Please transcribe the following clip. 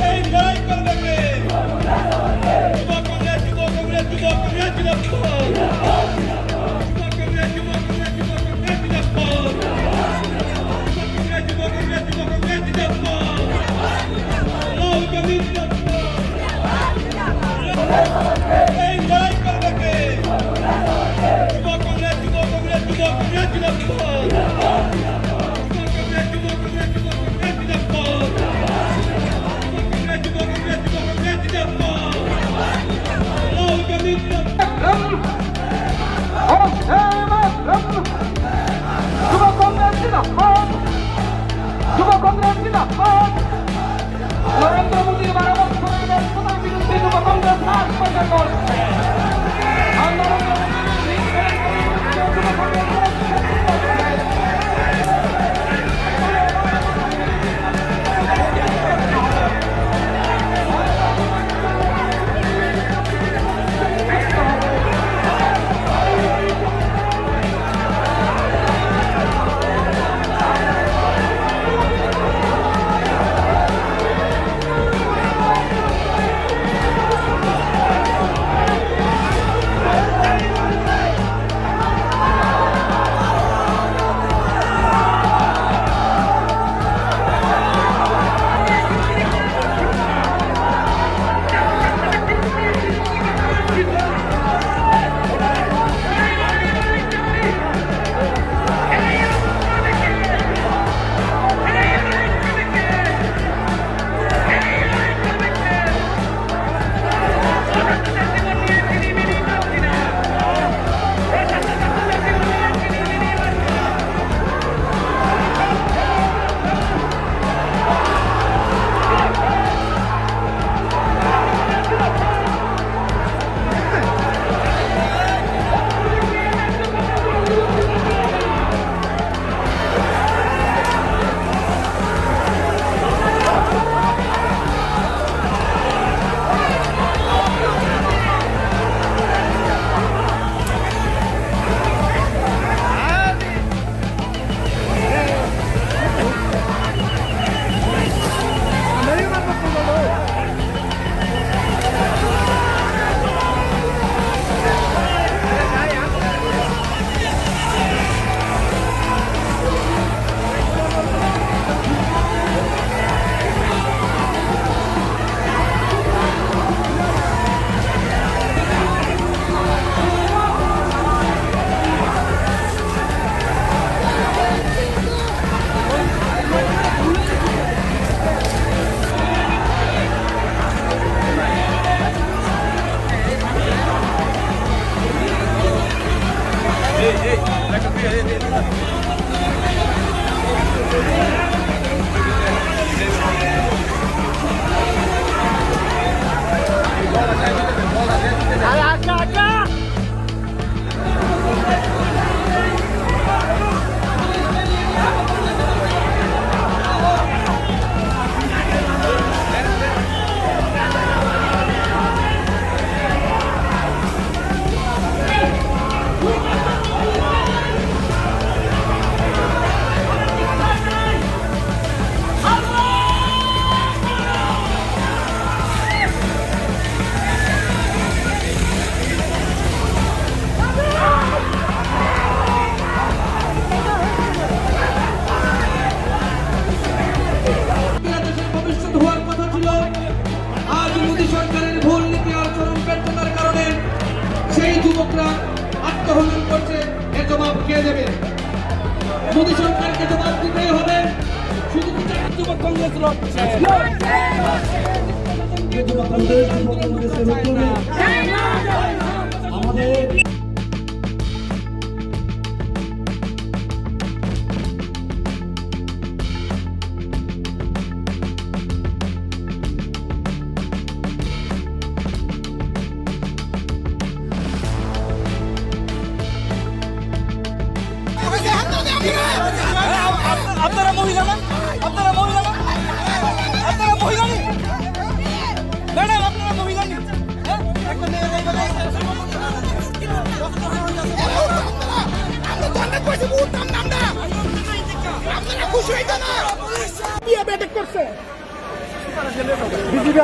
এই লড়াই করবে কে? যুব কংগ্রেস, যুব কংগ্রেস, যুব কংগ্রেস জিন্দাবাদ। যুব কংগ্রেস, যুব কংগ্রেস, যুব কংগ্রেস জিন্দাবাদ। যুব কংগ্রেস, যুব কংগ্রেস জিন্দাবাদ। রাহুল গান্ধী জিন্দাবাদ। এই লড়াই করবে কে? যুব কংগ্রেস, যুব কংগ্রেস, যুব কংগ্রেস জিন্দাবাদ। নরেন্দ্র মোদীর 12 বছরের ব্যর্থতার বিরুদ্ধে যুব কংগ্রেস রাজ প্রচার করছে। আত্মহনন করছে, এর জবাব কে দেবে? মোদী সরকারকে জবাব দিতেই হবে। শুধু যুব কংগ্রেস লড়ছে, আমাদের আপনারা মহিলা না, আপনারা মহিলা না, আপনারা মহিলা নি ম্যাডাম, আপনারা মহিলা নি একটা মেয়ে খুশি হইতো না বিয়ে বেটে করছে বিজিবি